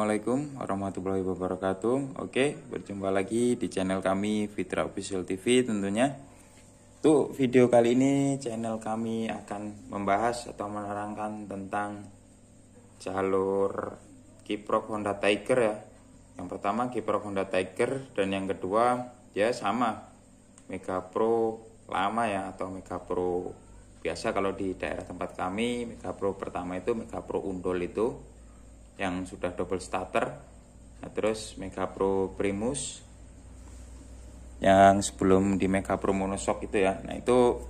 Assalamualaikum warahmatullahi wabarakatuh. Oke, berjumpa lagi di channel kami Fitra Official TV tentunya. Untuk video kali ini channel kami akan membahas atau menerangkan tentang jalur kiprok Honda Tiger ya. Yang pertama kiprok Honda Tiger dan yang kedua dia sama Mega Pro lama ya atau Mega Pro biasa. Kalau di daerah tempat kami Mega Pro pertama itu Mega Pro Undol itu yang sudah double starter. Nah, terus Mega Pro Primus yang sebelum di Mega Pro Monoshock itu ya. Nah, itu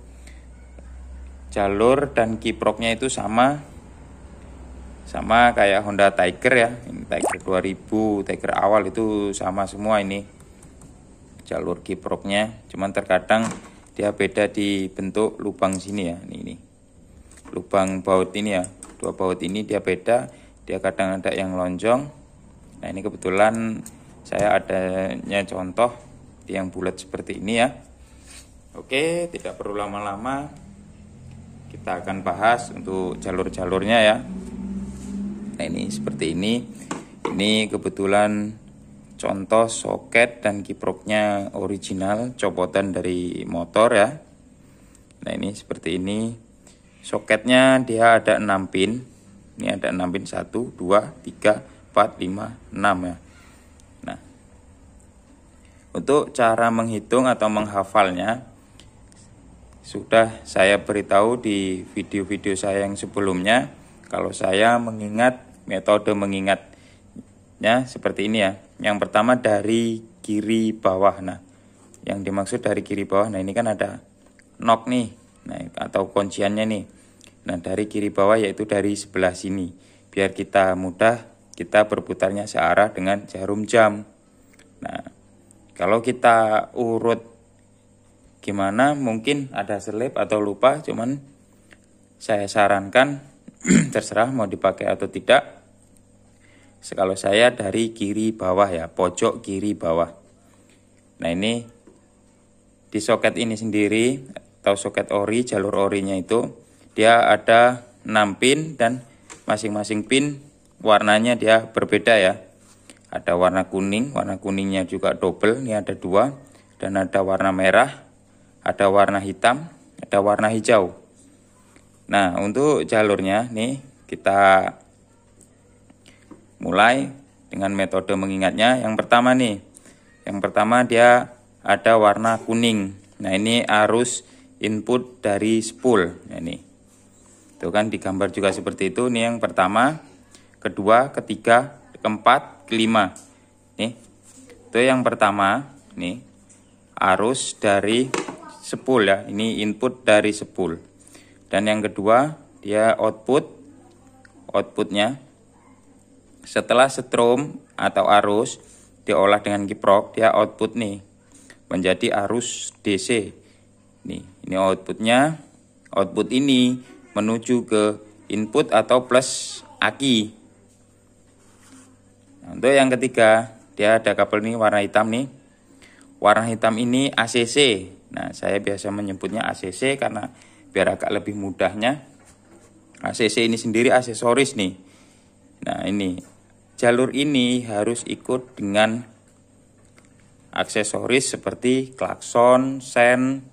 jalur dan kiproknya itu sama kayak Honda Tiger ya. Ini Tiger 2000, Tiger awal itu sama semua ini jalur kiproknya. Cuman terkadang dia beda di bentuk lubang sini ya. Ini lubang baut ini ya. Dua baut ini dia beda. Dia kadang ada yang lonjong. Nah, ini kebetulan saya adanya contoh yang bulat seperti ini ya. Oke, tidak perlu lama-lama. Kita akan bahas untuk jalur-jalurnya ya. Nah, ini seperti ini. Ini kebetulan contoh soket dan kiproknya original, copotan dari motor ya. Nah, ini seperti ini. Soketnya dia ada 6 pin. Ini ada 6 pin, 1, 2, 3, 4, 5, 6 ya. Nah, untuk cara menghitung atau menghafalnya sudah saya beritahu di video-video saya yang sebelumnya. Kalau saya mengingat, metode mengingatnya seperti ini ya. Yang pertama dari kiri bawah. Nah, yang dimaksud dari kiri bawah, nah ini kan ada knock nih, nah atau kunciannya nih. Nah, dari kiri bawah yaitu dari sebelah sini. Biar kita mudah, kita berputarnya searah dengan jarum jam. Nah, kalau kita urut gimana, mungkin ada selip atau lupa. Cuman saya sarankan, terserah mau dipakai atau tidak. Kalau saya dari kiri bawah ya, pojok kiri bawah. Nah, ini di soket ini sendiri, atau soket ori, jalur orinya itu dia ada 6 pin dan masing-masing pin warnanya dia berbeda ya. Ada warna kuning, warna kuningnya juga double, ini ada 2. Dan ada warna merah, ada warna hitam, ada warna hijau. Nah, untuk jalurnya nih kita mulai dengan metode mengingatnya. Yang pertama nih, yang pertama dia ada warna kuning. Nah, ini arus input dari spool. Nah, ini itu kan digambar juga seperti itu. Ini yang pertama, kedua, ketiga, keempat, kelima. Nih, itu yang pertama. Nih, arus dari spool ya. Ini input dari spool. Dan yang kedua, dia outputnya. Setelah setrum atau arus diolah dengan kiprok, dia output nih menjadi arus DC. Nih, ini outputnya. Output ini menuju ke input atau plus aki. Nah, untuk yang ketiga, dia ada kabel nih warna hitam nih. Warna hitam ini ACC. Nah, saya biasa menyebutnya ACC karena biar agak lebih mudahnya. ACC ini sendiri aksesoris nih. Nah, ini jalur ini harus ikut dengan aksesoris seperti klakson, sen,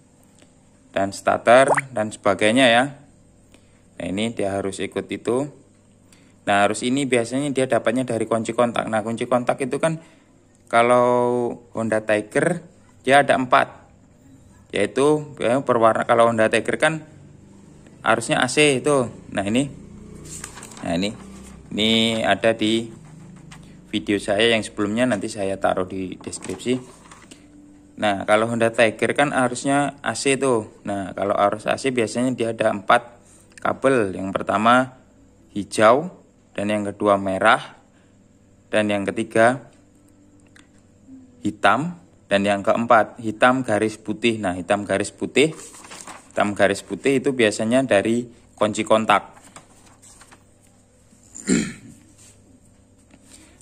dan starter dan sebagainya ya. Nah, ini dia harus ikut itu. Nah, arus ini biasanya dia dapatnya dari kunci kontak. Nah, kunci kontak itu kan kalau Honda Tiger dia ada 4. Yaitu berwarna, kalau Honda Tiger kan arusnya AC itu. Nah, ini. Nah, ini ada di video saya yang sebelumnya, nanti saya taruh di deskripsi. Nah, kalau Honda Tiger kan arusnya AC tuh. Nah, kalau arus AC biasanya dia ada 4 kabel. Yang pertama hijau, dan yang kedua merah, dan yang ketiga hitam, dan yang keempat hitam garis putih. Nah, hitam garis putih itu biasanya dari kunci kontak.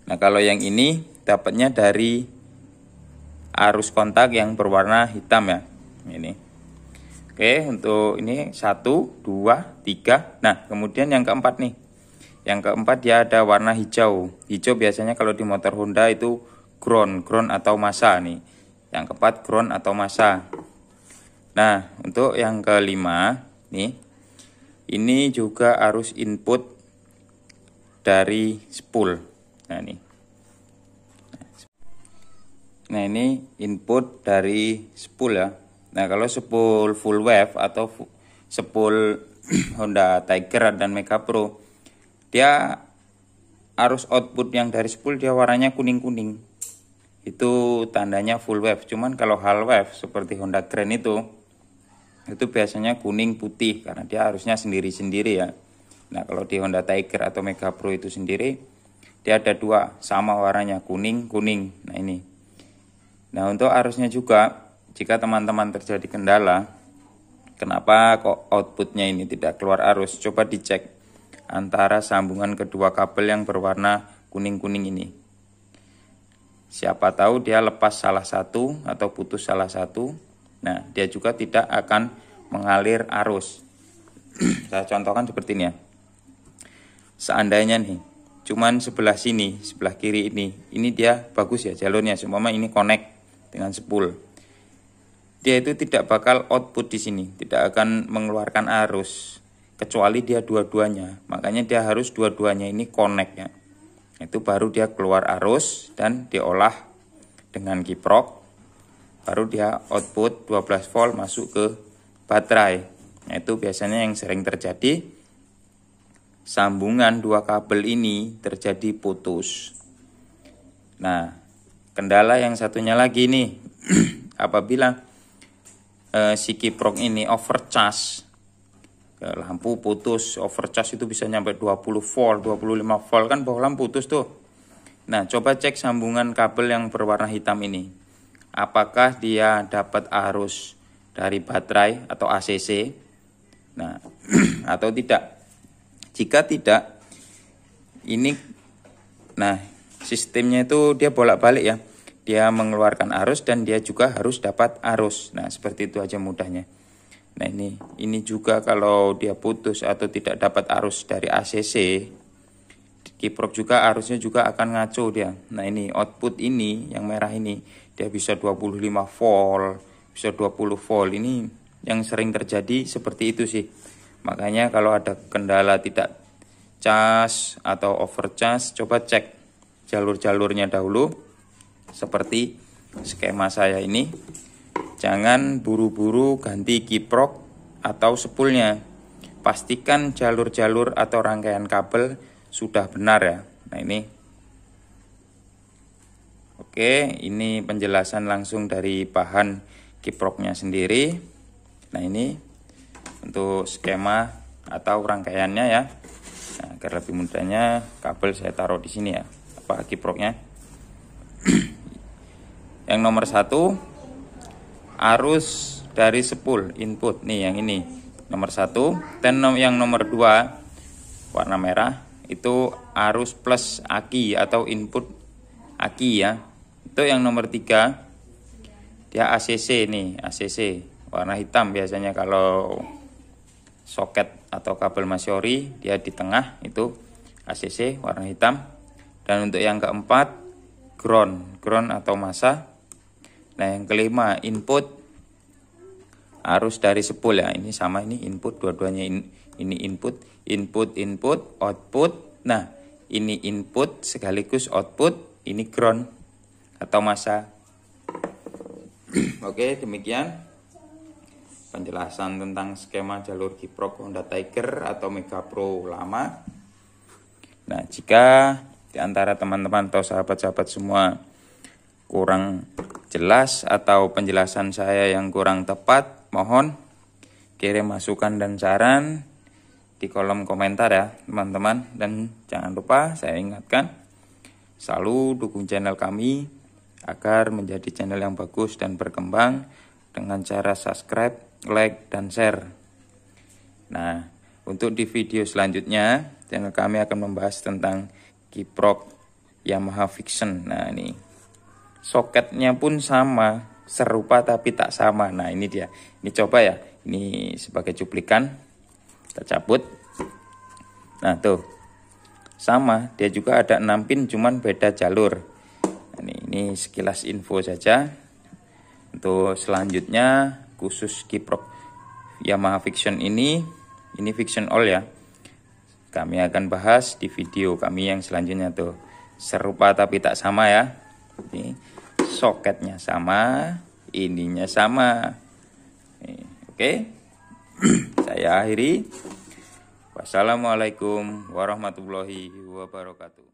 Nah, kalau yang ini dapatnya dari arus kontak yang berwarna hitam ya. Ini. Oke, untuk ini 1, 2, 3. Nah, kemudian yang keempat nih. Yang keempat, dia ada warna hijau. Hijau biasanya kalau di motor Honda itu ground atau massa nih. Yang keempat, ground atau massa. Nah, untuk yang kelima nih, ini juga harus input dari spool. Nah ini input dari spool ya. Nah kalau spool full wave atau spool Honda Tiger dan Mega Pro, dia arus output yang dari spool dia warnanya kuning-kuning. Itu tandanya full wave. Cuman kalau half wave seperti Honda Grand itu biasanya kuning putih karena dia harusnya sendiri-sendiri ya. Nah kalau di Honda Tiger atau Mega Pro itu sendiri, dia ada dua sama warnanya, kuning-kuning. Nah ini. Nah untuk arusnya juga, jika teman-teman terjadi kendala, kenapa kok outputnya ini tidak keluar arus, coba dicek antara sambungan kedua kabel yang berwarna kuning-kuning ini. Siapa tahu dia lepas salah satu atau putus salah satu, nah dia juga tidak akan mengalir arus. Saya contohkan seperti ini ya. Seandainya nih, cuman sebelah sini, sebelah kiri ini dia bagus ya jalurnya, seumpama ini connect dengan spool. Dia itu tidak bakal output di sini, tidak akan mengeluarkan arus kecuali dia dua-duanya. Makanya dia harus dua-duanya ini connect ya. Itu baru dia keluar arus dan diolah dengan kiprok, baru dia output 12 volt masuk ke baterai. Nah, itu biasanya yang sering terjadi, sambungan dua kabel ini terjadi putus. Nah, kendala yang satunya lagi nih, apabila si kiprok ini overcharge, lampu putus, overcharge itu bisa nyampe 20 volt, 25 volt, kan bohlam putus tuh. Nah, coba cek sambungan kabel yang berwarna hitam ini. Apakah dia dapat arus dari baterai atau ACC? Nah, atau tidak. Jika tidak, ini, nah sistemnya itu dia bolak-balik ya. Dia mengeluarkan arus dan dia juga harus dapat arus. Nah, seperti itu aja mudahnya. Nah, ini juga kalau dia putus atau tidak dapat arus dari ACC, kiprok juga arusnya juga akan ngaco dia. Nah, ini output ini yang merah ini, dia bisa 25 volt, bisa 20 volt. Ini yang sering terjadi seperti itu sih. Makanya kalau ada kendala tidak cas atau overcharge, coba cek jalur-jalurnya dahulu seperti skema saya ini. Jangan buru-buru ganti kiprok atau spoolnya. Pastikan jalur-jalur atau rangkaian kabel sudah benar ya. Nah ini. Oke, ini penjelasan langsung dari bahan kiproknya sendiri. Nah ini untuk skema atau rangkaiannya ya. Nah, agar lebih mudahnya kabel saya taruh di sini ya, apa kiproknya. Yang nomor 1, arus dari spool input nih, yang ini nomor 1. Dan yang nomor 2 warna merah itu arus plus aki atau input aki ya. Itu yang nomor 3, dia ACC nih, ACC warna hitam biasanya kalau soket atau kabel masyori, dia di tengah itu ACC warna hitam. Dan untuk yang keempat, ground atau massa. Nah, yang kelima, input arus dari spool ya. Ini sama, ini input, dua-duanya ini input, output. Nah, ini input sekaligus output, ini ground atau massa. Oke, demikian penjelasan tentang skema jalur kiprok Honda Tiger atau Mega Pro lama. Nah, jika di antara teman-teman atau sahabat-sahabat semua kurang jelas atau penjelasan saya yang kurang tepat, mohon kirim masukan dan saran di kolom komentar ya teman-teman. Dan jangan lupa saya ingatkan, selalu dukung channel kami agar menjadi channel yang bagus dan berkembang dengan cara subscribe, like, dan share. Nah, untuk di video selanjutnya channel kami akan membahas tentang kiprok Yamaha Vision. Nah, ini soketnya pun sama, serupa tapi tak sama. Nah, ini dia. Ini coba ya. Ini sebagai cuplikan. Kita cabut. Nah, tuh. sama, dia juga ada 6 pin cuman beda jalur. Nah, ini sekilas info saja. Untuk selanjutnya khusus kiprok Yamaha Vision ini Vision All ya. Kami akan bahas di video kami yang selanjutnya tuh. Serupa tapi tak sama ya. Ini soketnya sama, ininya sama. Oke. Saya akhiri. Wassalamualaikum warahmatullahi wabarakatuh.